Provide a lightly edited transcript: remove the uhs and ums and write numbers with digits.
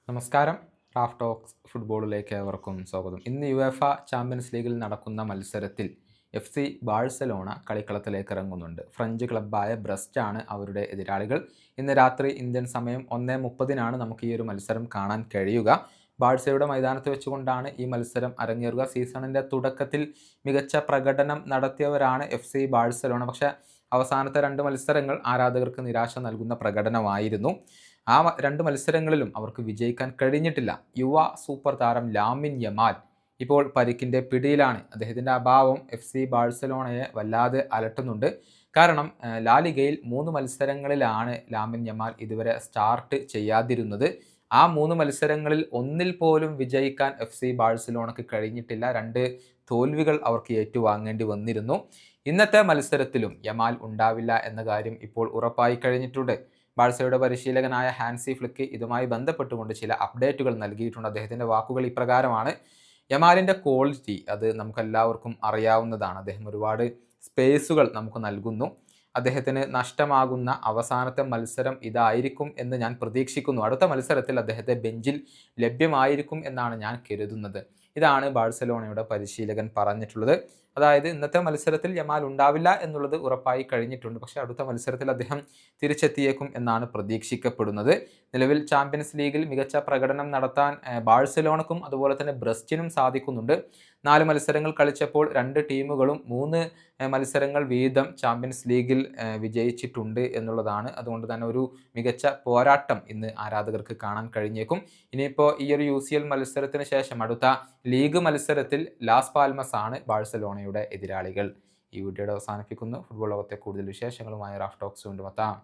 നമസ്കാരം. Raf talks ഫുട്ബോളിലേക്ക് ഏവർക്കും സ്വാഗതം. ഇന്ന് യുവേഫ ചാമ്പ്യൻസ് ലീഗിൽ നടക്കുന്ന മത്സരത്തിൽ FC ബാഴ്സലോണ കളിക്കളത്തിലേക്ക് ഇറങ്ങുന്നുണ്ട്. ഫ്രഞ്ച് ക്ലബ്ബായ ബ്രസ്റ്റാണ് അവരുടെ എതിരാളികൾ. ഇന്ന് രാത്രി ഇന്ത്യൻ സമയം 1:30 നമുക്ക് ഈ ഒരു മത്സരം കാണാൻ കഴിയുക. ബാഴ്സയുടെ മൈതാനത്ത് വെച്ചുകൊണ്ടാണ് ഈ മത്സരം അരങ്ങേറുക. സീസണിൻ്റെ തുടക്കത്തിൽ മികച്ച പ്രകടനം നടത്തിയവരാണ് FC ബാഴ്സലോണ. പക്ഷേ അവസാനത്തെ 2 മത്സരങ്ങൾ ആരാധകർക്ക് നിരാശ നൽകുന്ന പ്രകടനമായിരുന്നു. ആ 2 മത്സരങ്ങളിലും അവർക്ക് വിജയിക്കാൻ കഴിഞ്ഞിട്ടില്ല. യുവ സൂപ്പർ താരം ലാമിൻ യമാൽ ഇപ്പോൾ പരിക്കിൻ്റെ പിടിയിലാണ്. അദ്ദേഹത്തിൻ്റെ അഭാവം FC ബാഴ്സലോണയെ വല്ലാതെ അലട്ടുന്നുണ്ട്. കാരണം ലാലിഗയിൽ 3 മത്സരങ്ങളിലാണ് ലാമിൻ യമാൽ ഇതുവരെ സ്റ്റാർട്ട് ചെയ്യാതിരുന്നത്. ആ 3 മത്സരങ്ങളിൽ ഒന്നിൽ പോലും വിജയിക്കാൻ FC ബാഴ്സലോണയ്ക്ക് കഴിഞ്ഞിട്ടില്ല. 2 തോൽവികൾ അവർക്ക് ഏറ്റുവാങ്ങേണ്ടി വന്നിരുന്നു. ഇന്നത്തെ മത്സരത്തിലും യമാൽ ഉണ്ടാവില്ല എന്ന കാര്യം ഇപ്പോൾ ഉറപ്പായി കഴിഞ്ഞിട്ടുണ്ട്. ബാഴ്സയുടെ പരിശീലകനായ ഹാൻസി ഫ്ലിക്ക് ഇതുമായി ബന്ധപ്പെട്ടുകൊണ്ട് ചില അപ്ഡേറ്റുകൾ നൽകിയിട്ടുണ്ട്. അദ്ദേഹത്തിൻ്റെ വാക്കുകൾ ഇപ്രകാരമാണ്: യമാലിൻ്റെ ക്വാളിറ്റി അത് നമുക്കെല്ലാവർക്കും അറിയാവുന്നതാണ്. അദ്ദേഹം ഒരുപാട് സ്പേസുകൾ നമുക്ക് നൽകുന്നു. അദ്ദേഹത്തിന് നഷ്ടമാകുന്ന അവസാനത്തെ മത്സരം ഇതായിരിക്കും എന്ന് ഞാൻ പ്രതീക്ഷിക്കുന്നു. അടുത്ത മത്സരത്തിൽ അദ്ദേഹത്തെ ബെഞ്ചിൽ ലഭ്യമായിരിക്കും എന്നാണ് ഞാൻ കരുതുന്നത്. ഇതാണ് ബാഴ്സലോണയുടെ പരിശീലകൻ പറഞ്ഞിട്ടുള്ളത്. അതായത് ഇന്നത്തെ മത്സരത്തിൽ യമാൽ ഉണ്ടാവില്ല എന്നുള്ളത് ഉറപ്പായി കഴിഞ്ഞിട്ടുണ്ട്. പക്ഷേ അടുത്ത മത്സരത്തിൽ അദ്ദേഹം തിരിച്ചെത്തിയേക്കും എന്നാണ് പ്രതീക്ഷിക്കപ്പെടുന്നത്. നിലവിൽ ചാമ്പ്യൻസ് ലീഗിൽ മികച്ച പ്രകടനം നടത്താൻ ബാഴ്സലോണക്കും അതുപോലെ തന്നെ ബ്രസ്റ്റിനും സാധിക്കുന്നുണ്ട്. 4 മത്സരങ്ങൾ കളിച്ചപ്പോൾ 2 ടീമുകളും 3 മത്സരങ്ങൾ വീതം ചാമ്പ്യൻസ് ലീഗിൽ വിജയിച്ചിട്ടുണ്ട് എന്നുള്ളതാണ്. അതുകൊണ്ട് തന്നെ ഒരു മികച്ച പോരാട്ടം ഇന്ന് ആരാധകർക്ക് കാണാൻ കഴിഞ്ഞേക്കും. ഇനിയിപ്പോൾ ഈ ഒരു UCL മത്സരത്തിന് ശേഷം അടുത്ത ലീഗ് മത്സരത്തിൽ ലാസ് പാൽമസ് ആണ് ബാഴ്സലോണയുടെ എതിരാളികൾ. ഈ വീഡിയോയുടെ അവസാനിപ്പിക്കുന്നു. ഫുട്ബോൾ ലോകത്തെ കൂടുതൽ വിശേഷങ്ങളുമായി റാഫ് ടോക്സ് കൊണ്ടുമെത്താം.